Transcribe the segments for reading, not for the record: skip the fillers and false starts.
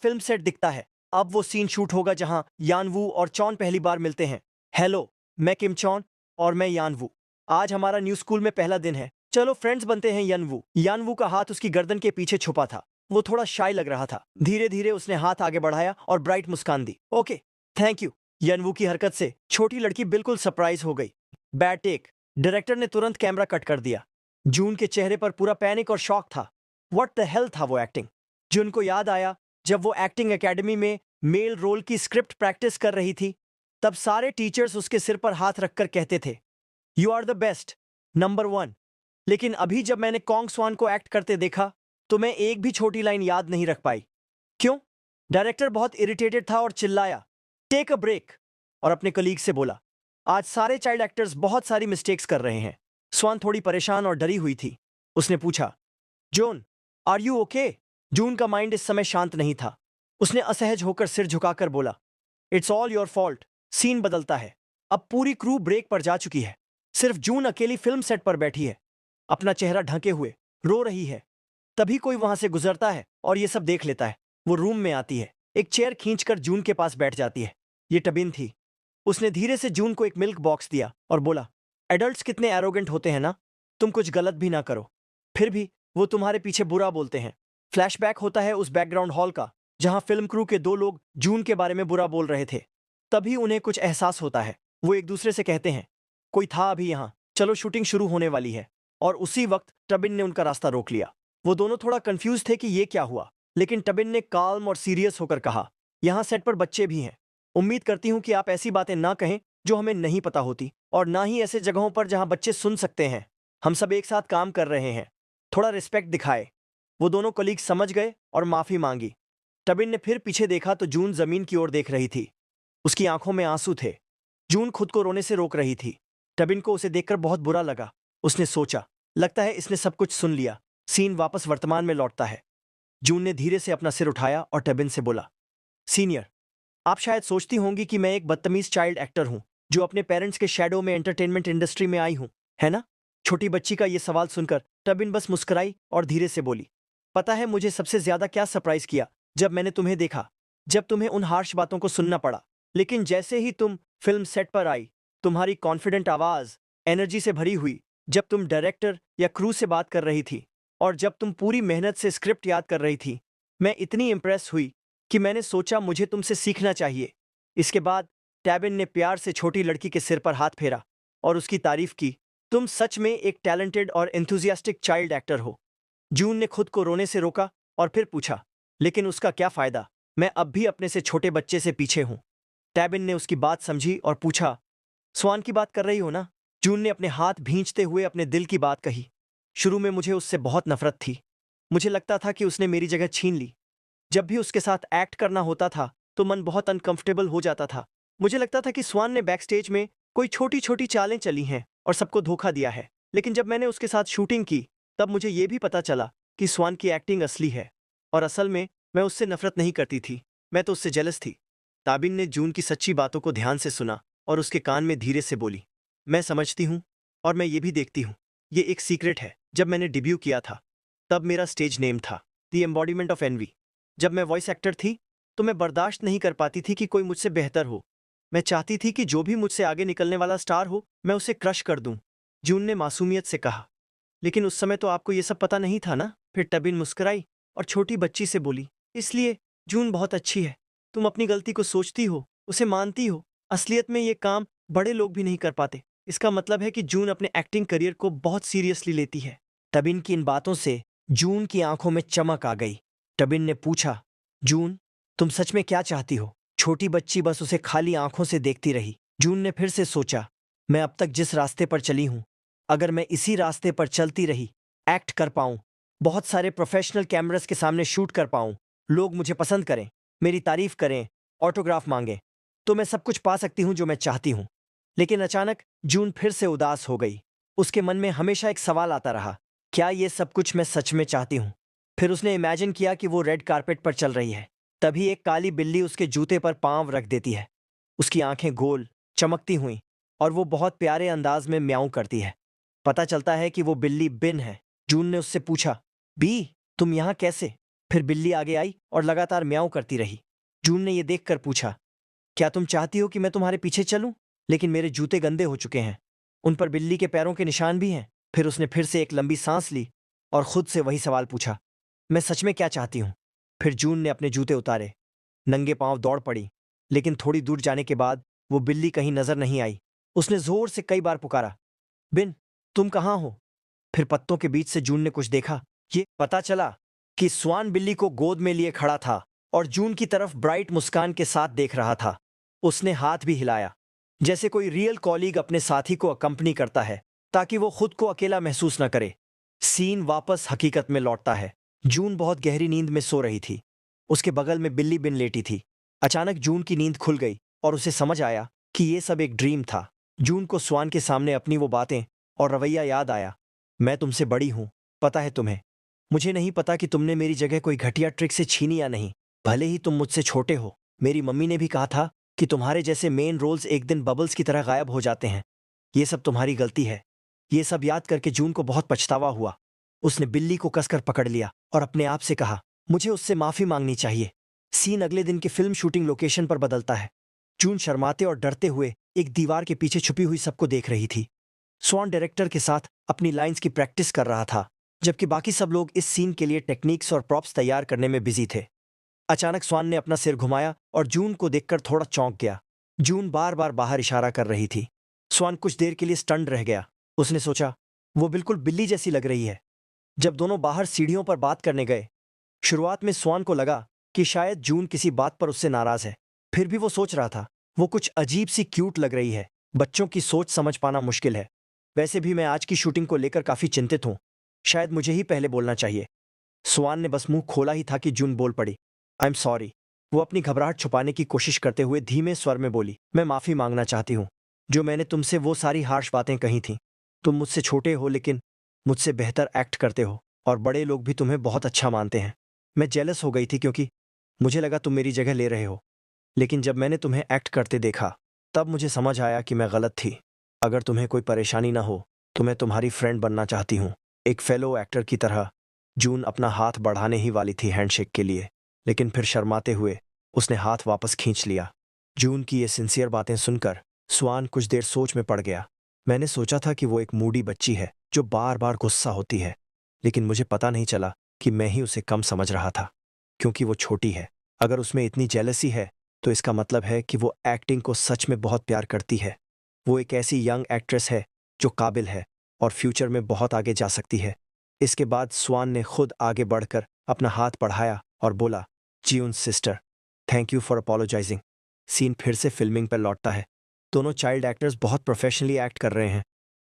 Film set दिखता है। अब वो सीन शूट होगा जहां यानवू और चॉन पहली बार मिलते हैं। हेलो, मैं किम चॉन और मैं यानवू। आज हमारा न्यू स्कूल में पहला दिन है। चलो फ्रेंड्स बनते हैं। यानवू यानवू का हाथ उसकी गर्दन के पीछे छुपा था। वो थोड़ा शाय लग रहा था। धीरे धीरे उसने हाथ आगे बढ़ाया और ब्राइट मुस्कान दी। Okay, thank you. यानवू की हरकत से छोटी लड़की बिल्कुल सरप्राइज हो गई। Bad take. डायरेक्टर ने तुरंत कैमरा कट कर दिया। जून के चेहरे पर पूरा पैनिक और शॉक था। व्हाट द हेल था वो एक्टिंग। जून को याद आया जब वो एक्टिंग एकेडमी में मेल रोल की स्क्रिप्ट प्रैक्टिस कर रही थी, तब सारे टीचर्स उसके सिर पर हाथ रखकर कहते थे, you are the best, number one. लेकिन अभी जब मैंने कॉन्ग स्वान को एक्ट करते देखा तो मैं एक भी छोटी लाइन याद नहीं रख पाई। क्यों? डायरेक्टर बहुत इरिटेटेड था और चिल्लाया, टेक अ ब्रेक। और अपने कलीग से बोला, आज सारे चाइल्ड एक्टर्स बहुत सारी मिस्टेक्स कर रहे हैं। स्वान थोड़ी परेशान और डरी हुई थी। उसने पूछा, जून, आर यू ओके? जून का माइंड इस समय शांत नहीं था। उसने असहज होकर सिर झुकाकर बोला, it's all your fault. Scene बदलता है। अब पूरी क्रू ब्रेक पर जा चुकी है। सिर्फ जून अकेली फिल्म सेट पर बैठी है, अपना चेहरा ढके हुए रो रही है। तभी कोई वहां से गुजरता है और ये सब देख लेता है। वो रूम में आती है, एक चेयर खींचकर जून के पास बैठ जाती है। ये टबिन थी। उसने धीरे से जून को एक मिल्क बॉक्स दिया और बोला, एडल्ट्स कितने एरोगेंट होते हैं ना, तुम कुछ गलत भी ना करो, फिर भी वो तुम्हारे पीछे बुरा बोलते हैं। फ्लैशबैक होता है उस बैकग्राउंड हॉल का जहां फिल्म क्रू के दो लोग जून के बारे में बुरा बोल रहे थे। तभी उन्हें कुछ एहसास होता है। वो एक दूसरे से कहते हैं, कोई था अभी यहाँ, चलो शूटिंग शुरू होने वाली है। और उसी वक्त टबिन ने उनका रास्ता रोक लिया। वो दोनों थोड़ा कंफ्यूज थे कि ये क्या हुआ, लेकिन टबिन ने काल्म और सीरियस होकर कहा, यहाँ सेट पर बच्चे भी हैं। उम्मीद करती हूँ कि आप ऐसी बातें ना कहें जो हमें नहीं पता होती, और ना ही ऐसे जगहों पर जहां बच्चे सुन सकते हैं। हम सब एक साथ काम कर रहे हैं, थोड़ा रिस्पेक्ट दिखाए। वो दोनों कलीग समझ गए और माफी मांगी। टबिन ने फिर पीछे देखा तो जून जमीन की ओर देख रही थी। उसकी आंखों में आंसू थे। जून खुद को रोने से रोक रही थी। टबिन को उसे देखकर बहुत बुरा लगा। उसने सोचा, लगता है इसने सब कुछ सुन लिया। सीन वापस वर्तमान में लौटता है। जून ने धीरे से अपना सिर उठाया और टबिन से बोला, सीनियर, आप शायद सोचती होंगी कि मैं एक बदतमीज चाइल्ड एक्टर हूं जो अपने पेरेंट्स के शैडो में एंटरटेनमेंट इंडस्ट्री में आई हूं, है ना? छोटी बच्ची का यह सवाल सुनकर टबिन बस मुस्कुराई और धीरे से बोली, पता है मुझे सबसे ज्यादा क्या सरप्राइज किया जब मैंने तुम्हें देखा, जब तुम्हें उन हार्श बातों को सुनना पड़ा। लेकिन जैसे ही तुम फिल्म सेट पर आई, तुम्हारी कॉन्फिडेंट आवाज एनर्जी से भरी हुई, जब तुम डायरेक्टर या क्रू से बात कर रही थी और जब तुम पूरी मेहनत से स्क्रिप्ट याद कर रही थी, मैं इतनी इंप्रेस हुई कि मैंने सोचा मुझे तुमसे सीखना चाहिए। इसके बाद टैबिन ने प्यार से छोटी लड़की के सिर पर हाथ फेरा और उसकी तारीफ की। तुम सच में एक टैलेंटेड और एंथुजियास्टिक चाइल्ड एक्टर हो। जून ने खुद को रोने से रोका और फिर पूछा, लेकिन उसका क्या फायदा? मैं अब भी अपने से छोटे बच्चे से पीछे हूं। टैबिन ने उसकी बात समझी और पूछा, स्वान की बात कर रही हो ना? जून ने अपने हाथ भींचते हुए अपने दिल की बात कही। शुरू में मुझे उससे बहुत नफरत थी। मुझे लगता था कि उसने मेरी जगह छीन ली। जब भी उसके साथ एक्ट करना होता था तो मन बहुत अनकंफर्टेबल हो जाता था। मुझे लगता था कि स्वान ने बैकस्टेज में कोई छोटी छोटी चालें चली हैं और सबको धोखा दिया है। लेकिन जब मैंने उसके साथ शूटिंग की, तब मुझे यह भी पता चला कि स्वान की एक्टिंग असली है। और असल में मैं उससे नफरत नहीं करती थी, मैं तो उससे जेलस थी। ताबिन ने जून की सच्ची बातों को ध्यान से सुना और उसके कान में धीरे से बोली, मैं समझती हूँ और मैं ये भी देखती हूँ। ये एक सीक्रेट है। जब मैंने डेब्यू किया था तब मेरा स्टेज नेम था द एम्बॉडीमेंट ऑफ एनवी। जब मैं वॉइस एक्टर थी तो मैं बर्दाश्त नहीं कर पाती थी कि कोई मुझसे बेहतर हो। मैं चाहती थी कि जो भी मुझसे आगे निकलने वाला स्टार हो, मैं उसे क्रश कर दूं। जून ने मासूमियत से कहा, लेकिन उस समय तो आपको ये सब पता नहीं था ना? फिर टबिन मुस्कुराई और छोटी बच्ची से बोली, इसलिए जून बहुत अच्छी है। तुम अपनी गलती को सोचती हो, उसे मानती हो। असलियत में ये काम बड़े लोग भी नहीं कर पाते। इसका मतलब है कि जून अपने एक्टिंग करियर को बहुत सीरियसली लेती है। टबिन की इन बातों से जून की आंखों में चमक आ गई। टबिन ने पूछा, जून, तुम सच में क्या चाहती हो? छोटी बच्ची बस उसे खाली आंखों से देखती रही। जून ने फिर से सोचा, मैं अब तक जिस रास्ते पर चली हूं, अगर मैं इसी रास्ते पर चलती रही, एक्ट कर पाऊं, बहुत सारे प्रोफेशनल कैमरास के सामने शूट कर पाऊं, लोग मुझे पसंद करें, मेरी तारीफ करें, ऑटोग्राफ मांगे, तो मैं सब कुछ पा सकती हूं जो मैं चाहती हूं। लेकिन अचानक जून फिर से उदास हो गई। उसके मन में हमेशा एक सवाल आता रहा, क्या ये सब कुछ मैं सच में चाहती हूं? फिर उसने इमेजिन किया कि वो रेड कारपेट पर चल रही है। तभी एक काली बिल्ली उसके जूते पर पांव रख देती है। उसकी आंखें गोल, चमकती हुई और वो बहुत प्यारे अंदाज में म्याऊं करती है। पता चलता है कि वो बिल्ली बिन है। जून ने उससे पूछा, बी, तुम यहाँ कैसे? फिर बिल्ली आगे आई और लगातार म्याऊं करती रही। जून ने यह देखकर पूछा, क्या तुम चाहती हो कि मैं तुम्हारे पीछे चलूं? लेकिन मेरे जूते गंदे हो चुके हैं। उन पर बिल्ली के पैरों के निशान भी हैं। फिर उसने फिर से एक लंबी सांस ली और खुद से वही सवाल पूछा, मैं सच में क्या चाहती हूं? फिर जून ने अपने जूते उतारे, नंगे पांव दौड़ पड़ी। लेकिन थोड़ी दूर जाने के बाद वो बिल्ली कहीं नजर नहीं आई। उसने जोर से कई बार पुकारा, बिन, तुम कहाँ हो? फिर पत्तों के बीच से जून ने कुछ देखा। ये पता चला कि स्वान बिल्ली को गोद में लिए खड़ा था और जून की तरफ ब्राइट मुस्कान के साथ देख रहा था। उसने हाथ भी हिलाया, जैसे कोई रियल कॉलीग अपने साथी को अकंपनी करता है ताकि वो खुद को अकेला महसूस न करे। सीन वापस हकीकत में लौटता है। जून बहुत गहरी नींद में सो रही थी। उसके बगल में बिल्ली बिन लेटी थी। अचानक जून की नींद खुल गई और उसे समझ आया कि ये सब एक ड्रीम था। जून को स्वान के सामने अपनी वो बातें और रवैया याद आया। मैं तुमसे बड़ी हूं, पता है तुम्हें। मुझे नहीं पता कि तुमने मेरी जगह कोई घटिया ट्रिक से छीनी या नहीं, भले ही तुम मुझसे छोटे हो। मेरी मम्मी ने भी कहा था कि तुम्हारे जैसे मेन रोल्स एक दिन बबल्स की तरह गायब हो जाते हैं। ये सब तुम्हारी गलती है। ये सब याद करके जून को बहुत पछतावा हुआ। उसने बिल्ली को कसकर पकड़ लिया और अपने आप से कहा, मुझे उससे माफी मांगनी चाहिए। सीन अगले दिन की फिल्म शूटिंग लोकेशन पर बदलता है। जून शर्माते और डरते हुए एक दीवार के पीछे छुपी हुई सबको देख रही थी। स्वान डायरेक्टर के साथ अपनी लाइंस की प्रैक्टिस कर रहा था, जबकि बाकी सब लोग इस सीन के लिए टेक्निक्स और प्रॉप्स तैयार करने में बिजी थे। अचानक स्वान ने अपना सिर घुमाया और जून को देखकर थोड़ा चौंक गया। जून बार बार बाहर इशारा कर रही थी। स्वान कुछ देर के लिए स्टन्ड रह गया। उसने सोचा, वो बिल्कुल बिल्ली जैसी लग रही है। जब दोनों बाहर सीढ़ियों पर बात करने गए, शुरुआत में स्वान को लगा कि शायद जून किसी बात पर उससे नाराज है। फिर भी वो सोच रहा था, वो कुछ अजीब सी क्यूट लग रही है। बच्चों की सोच समझ पाना मुश्किल है। वैसे भी मैं आज की शूटिंग को लेकर काफी चिंतित हूं। शायद मुझे ही पहले बोलना चाहिए। स्वान ने बस मुंह खोला ही था कि जून बोल पड़ी, आई एम सॉरी। वो अपनी घबराहट छुपाने की कोशिश करते हुए धीमे स्वर में बोली, मैं माफी मांगना चाहती हूँ। जो मैंने तुमसे वो सारी हार्श बातें कही थीं। तुम मुझसे छोटे हो लेकिन मुझसे बेहतर एक्ट करते हो और बड़े लोग भी तुम्हें बहुत अच्छा मानते हैं। मैं जेलस हो गई थी क्योंकि मुझे लगा तुम मेरी जगह ले रहे हो। लेकिन जब मैंने तुम्हें एक्ट करते देखा तब मुझे समझ आया कि मैं गलत थी। अगर तुम्हें कोई परेशानी ना हो तो मैं तुम्हारी फ्रेंड बनना चाहती हूँ, एक फेलो एक्टर की तरह। जून अपना हाथ बढ़ाने ही वाली थी हैंडशेक के लिए, लेकिन फिर शर्माते हुए उसने हाथ वापस खींच लिया। जून की ये सिंसियर बातें सुनकर स्वान कुछ देर सोच में पड़ गया। मैंने सोचा था कि वो एक मूडी बच्ची है जो बार बार गुस्सा होती है, लेकिन मुझे पता नहीं चला कि मैं ही उसे कम समझ रहा था, क्योंकि वो छोटी है। अगर उसमें इतनी जेलसी है तो इसका मतलब है कि वो एक्टिंग को सच में बहुत प्यार करती है। वो एक ऐसी यंग एक्ट्रेस है जो काबिल है और फ्यूचर में बहुत आगे जा सकती है। इसके बाद स्वान ने खुद आगे बढ़कर अपना हाथ बढ़ाया और बोला, जीउन sister, thank you for apologizing. Scene फिर से फिल्मिंग पर लौटता है। दोनों चाइल्ड एक्टर्स बहुत प्रोफेशनली एक्ट कर रहे हैं।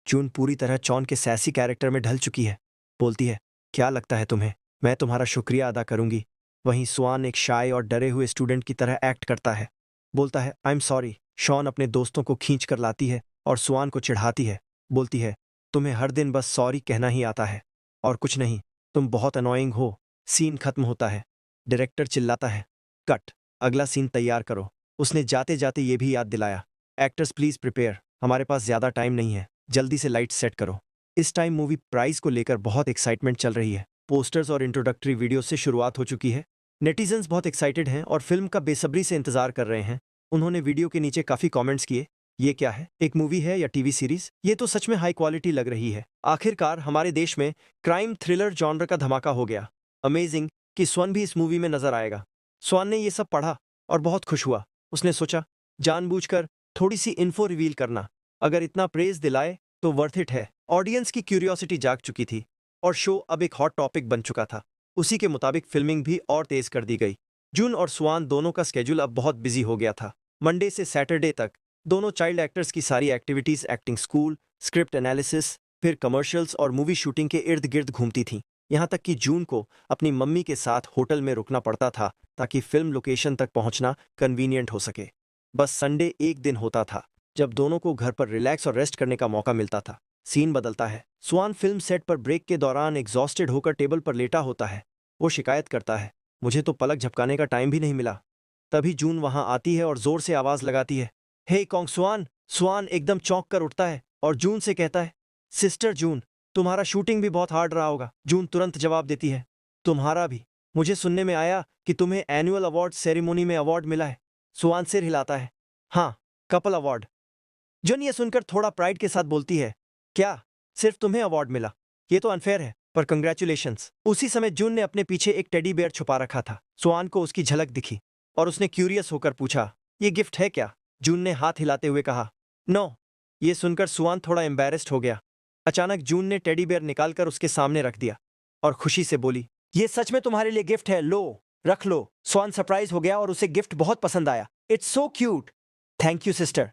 जून पूरी तरह चॉन के सैसी कैरेक्टर में ढल चुकी है। बोलती है, क्या लगता है तुम्हें मैं तुम्हारा शुक्रिया अदा करूंगी? वहीं स्वान एक शाय और डरे हुए स्टूडेंट की तरह एक्ट करता है। बोलता है, आई एम सॉरी। शॉन अपने दोस्तों को खींच कर लाती है और स्वान को चिढ़ाती है। बोलती है, तुम्हें हर दिन बस सॉरी कहना ही आता है और कुछ नहीं, तुम बहुत अनोइंग हो। सीन खत्म होता है। डायरेक्टर चिल्लाता है, कट, अगला सीन तैयार करो। उसने जाते जाते ये भी याद दिलाया, एक्टर्स प्लीज प्रिपेयर, हमारे पास ज्यादा टाइम नहीं है, जल्दी से लाइट सेट करो। इस टाइम मूवी प्राइज को लेकर बहुत एक्साइटमेंट चल रही है। पोस्टर्स और इंट्रोडक्टरी वीडियो से शुरुआत हो चुकी है। नेटिजन्स बहुत एक्साइटेड हैं और फिल्म का बेसब्री से इंतजार कर रहे हैं। उन्होंने वीडियो के नीचे काफी कमेंट्स किए, ये क्या है, एक मूवी है या टीवी सीरीज? ये तो सच में हाई क्वालिटी लग रही है। आखिरकार हमारे देश में क्राइम थ्रिलर जॉनर का धमाका हो गया। अमेजिंग कि स्वर्ण भी इस मूवी में नजर आएगा। स्वान ने ये सब पढ़ा और बहुत खुश हुआ। उसने सोचा, जानबूझकर थोड़ी सी इन्फो रिवील करना, अगर इतना प्रेज दिलाए तो वर्थ इट है। ऑडियंस की क्यूरियोसिटी जाग चुकी थी और शो अब एक हॉट टॉपिक बन चुका था। उसी के मुताबिक फिल्मिंग भी और तेज कर दी गई। जून और स्वान दोनों का स्केड्यूल अब बहुत बिजी हो गया था। मंडे से सैटरडे तक दोनों चाइल्ड एक्टर्स की सारी activities, acting school, script analysis, फिर कमर्शियल्स और मूवी शूटिंग के इर्द गिर्द घूमती थीं। यहाँ तक कि जून को अपनी मम्मी के साथ होटल में रुकना पड़ता था ताकि फिल्म लोकेशन तक पहुंचना कन्वीनियंट हो सके। बस संडे एक दिन होता था जब दोनों को घर पर रिलैक्स और रेस्ट करने का मौका मिलता था। सीन बदलता है। स्वान फिल्म सेट पर ब्रेक के दौरान एग्जॉस्टेड होकर टेबल पर लेटा होता है। वो शिकायत करता है, मुझे तो पलक झपकाने का टाइम भी नहीं मिला। तभी जून वहां आती है और जोर से आवाज लगाती है, हे कॉन्ग स्वान। स्वान एकदम चौंक कर उठता है और जून से कहता है, सिस्टर जून, तुम्हारा शूटिंग भी बहुत हार्ड रहा होगा। जून तुरंत जवाब देती है, तुम्हारा भी। मुझे सुनने में आया कि तुम्हें एनुअल अवार्ड सेरेमनी में अवार्ड मिला है। स्वान सिर हिलाता है। हाँ, कपल अवार्ड। जून ये सुनकर थोड़ा प्राइड के साथ बोलती है, क्या सिर्फ तुम्हें अवार्ड मिला? ये तो अनफेयर है, पर कंग्रेचुलेशंस। उसी समय जून ने अपने पीछे एक टेडी बेयर छुपा रखा था। स्वान को उसकी झलक दिखी और उसने क्यूरियस होकर पूछा, ये गिफ्ट है क्या? जून ने हाथ हिलाते हुए कहा, नो। ये सुनकर स्वान थोड़ा एम्बैरेस्ड हो गया। अचानक जून ने टेडी बेयर निकालकर उसके सामने रख दिया और खुशी से बोली, ये सच में तुम्हारे लिए गिफ्ट है, लो रख लो। स्वान सरप्राइज हो गया और उसे गिफ्ट बहुत पसंद आया। It's so cute. Thank you sister.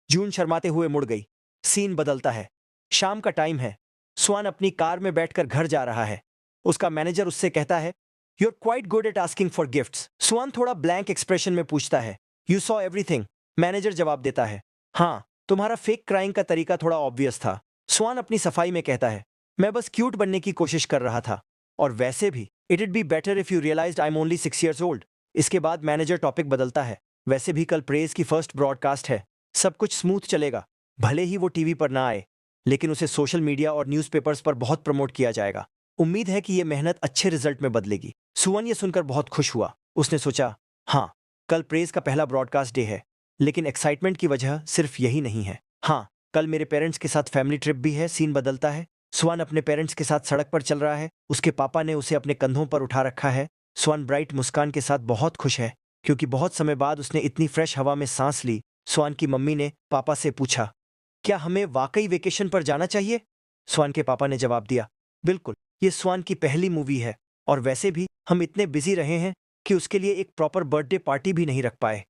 June शर्माते हुए मुड़ गई। सीन बदलता है। शाम का टाइम है। स्वान अपनी कार में बैठकर घर जा रहा है। उसका मैनेजर उससे कहता है, you are quite good at asking for gifts. Swan थोड़ा ब्लैंक एक्सप्रेशन में पूछता है, यू सॉ एवरीथिंग? मैनेजर जवाब देता है, हाँ, तुम्हारा फेक क्राइंग का तरीका थोड़ा ऑब्वियस था। स्वान अपनी सफाई में कहता है, मैं बस क्यूट बनने की कोशिश कर रहा था, और वैसे भी it would be better if you realized I am only 6 years old। इसके बाद मैनेजर टॉपिक बदलता है, वैसे भी कल प्रेज की फर्स्ट ब्रॉडकास्ट है, सब कुछ स्मूथ चलेगा। भले ही वो टीवी पर ना आए, लेकिन उसे सोशल मीडिया और न्यूज़पेपर्स पर बहुत प्रमोट किया जाएगा। उम्मीद है कि ये मेहनत अच्छे रिजल्ट में बदलेगी। सुवन ये सुनकर बहुत खुश हुआ। उसने सोचा, हाँ, कल प्रेज का पहला ब्रॉडकास्ट डे है, लेकिन एक्साइटमेंट की वजह सिर्फ यही नहीं है। हाँ, कल मेरे पेरेंट्स के साथ फैमिली ट्रिप भी है। सीन बदलता है। स्वान अपने पेरेंट्स के साथ सड़क पर चल रहा है। उसके पापा ने उसे अपने कंधों पर उठा रखा है। स्वान ब्राइट मुस्कान के साथ बहुत खुश है, क्योंकि बहुत समय बाद उसने इतनी फ्रेश हवा में सांस ली। स्वान की मम्मी ने पापा से पूछा, क्या हमें वाकई वेकेशन पर जाना चाहिए? स्वान के पापा ने जवाब दिया, बिल्कुल, ये स्वान की पहली मूवी है, और वैसे भी हम इतने बिजी रहे हैं कि उसके लिए एक प्रॉपर बर्थडे पार्टी भी नहीं रख पाए।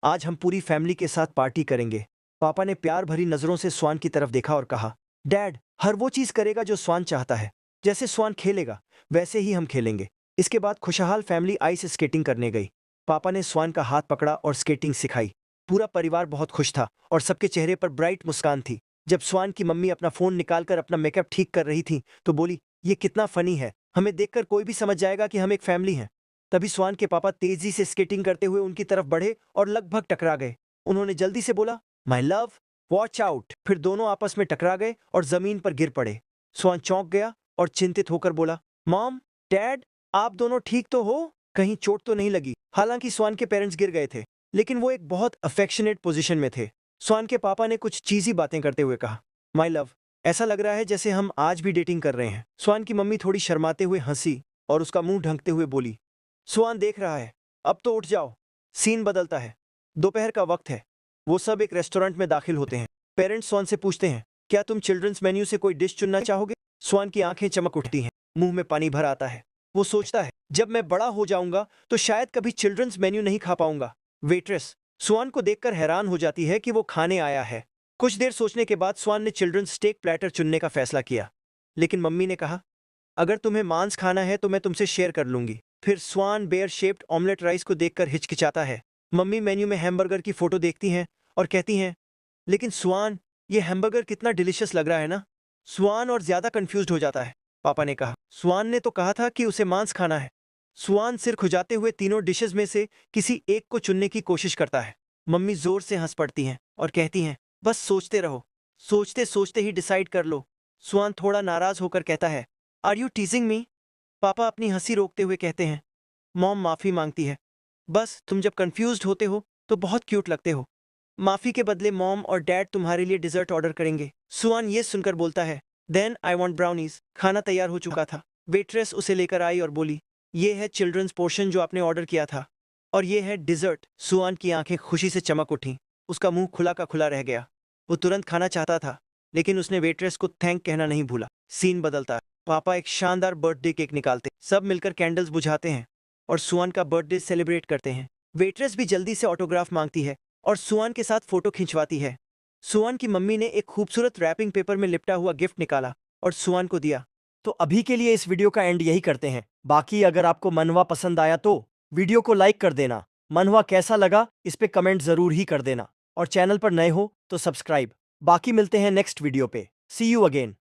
आज हम पूरी फैमिली के साथ पार्टी करेंगे। पापा ने प्यार भरी नजरों से स्वान की तरफ देखा और कहा, डैड हर वो चीज करेगा जो स्वान चाहता है। जैसे स्वान खेलेगा वैसे ही हम खेलेंगे। इसके बाद खुशहाल फैमिली आइस स्केटिंग करने गई। पापा ने स्वान का हाथ पकड़ा और स्केटिंग सिखाई। पूरा परिवार बहुत खुश था और सबके चेहरे पर ब्राइट मुस्कान थी। जब स्वान की मम्मी अपना फोन निकालकर अपना मेकअप ठीक कर रही थी तो बोली, ये कितना फनी है, हमें देखकर कोई भी समझ जाएगा कि हम एक फैमिली हैं। तभी स्वान के पापा तेजी से स्केटिंग करते हुए उनकी तरफ बढ़े और लगभग टकरा गए। उन्होंने जल्दी से बोला, माई लव, वॉच आउट। फिर दोनों आपस में टकरा गए और जमीन पर गिर पड़े। स्वान चौंक गया और चिंतित होकर बोला, मॉम, डैड, आप दोनों ठीक तो हो? कहीं चोट तो नहीं लगी? हालांकि स्वान के पेरेंट्स गिर गए थे, लेकिन वो एक बहुत अफेक्शनेट पोजीशन में थे। स्वान के पापा ने कुछ चीजी बातें करते हुए कहा, माई लव, ऐसा लग रहा है जैसे हम आज भी डेटिंग कर रहे हैं। स्वान की मम्मी थोड़ी शर्माते हुए हंसी और उसका मुंह ढंकते हुए बोली, स्वान देख रहा है, अब तो उठ जाओ। सीन बदलता है। दोपहर का वक्त है। वो सब एक रेस्टोरेंट में दाखिल होते हैं। पेरेंट्स स्वान से पूछते हैं, क्या तुम चिल्ड्रंस मेन्यू से कोई डिश चुनना चाहोगे? स्वान की आंखें चमक उठती हैं, मुंह में पानी भर आता है। वो सोचता है, जब मैं बड़ा हो जाऊंगा तो शायद कभी चिल्ड्रंस मेन्यू नहीं खा पाऊंगा। वेट्रेस स्वान को देखकर हैरान हो जाती है कि वो खाने आया है। कुछ देर सोचने के बाद स्वान ने चिल्ड्रंस स्टेक प्लेटर चुनने का फैसला किया, लेकिन मम्मी ने कहा, अगर तुम्हें मांस खाना है तो मैं तुमसे शेयर कर लूंगी। फिर स्वान बेयर शेप्ड ऑमलेट राइस को देखकर हिचकिचाता है। मम्मी मेन्यू में हैमबर्गर की फोटो देखती हैं और कहती हैं, लेकिन स्वान, ये हैमबर्गर कितना डिलीशियस लग रहा है ना? स्वान और ज्यादा कंफ्यूज्ड हो जाता है। पापा ने कहा, स्वान ने तो कहा था कि उसे मांस खाना है। स्वान सिर खुजाते हुए तीनों डिशेस में से किसी एक को चुनने की कोशिश करता है। मम्मी जोर से हंस पड़ती हैं और कहती हैं, बस सोचते रहो, सोचते सोचते ही डिसाइड कर लो। स्वान थोड़ा नाराज होकर कहता है, आर यू टीजिंग मी? पापा अपनी हंसी रोकते हुए कहते हैं, मॉम माफी मांगती है, बस तुम जब कंफ्यूज्ड होते हो तो बहुत क्यूट लगते हो। माफी के बदले मॉम और डैड तुम्हारे लिए डिजर्ट ऑर्डर करेंगे। स्वान ये सुनकर बोलता है, देन आई वांट ब्राउनीज। खाना तैयार हो चुका था। वेट्रेस उसे लेकर आई और बोली, ये है चिल्ड्रंस पोर्शन जो आपने ऑर्डर किया था, और ये है डिजर्ट। स्वान की आंखें खुशी से चमक उठीं। उसका मुंह खुला का खुला रह गया। वो तुरंत खाना चाहता था, लेकिन उसने वेट्रेस को थैंक कहना नहीं भूला। सीन बदलता है। पापा एक शानदार बर्थडे केक निकालते, सब मिलकर कैंडल्स बुझाते हैं और सुआन का बर्थडे सेलिब्रेट करते हैं। वेट्रेस भी जल्दी से ऑटोग्राफ मांगती है और सुआन के साथ फोटो खिंचवाती है। सुआन की मम्मी ने एक खूबसूरत रैपिंग पेपर में लिपटा हुआ गिफ्ट निकाला और सुआन को दिया। तो अभी के लिए इस वीडियो का एंड यही करते हैं। बाकी अगर आपको मनवा पसंद आया तो वीडियो को लाइक कर देना। मनवा कैसा लगा इस पे कमेंट जरूर ही कर देना, और चैनल पर नए हो तो सब्सक्राइब। बाकी मिलते हैं नेक्स्ट वीडियो पे। सी यू अगेन।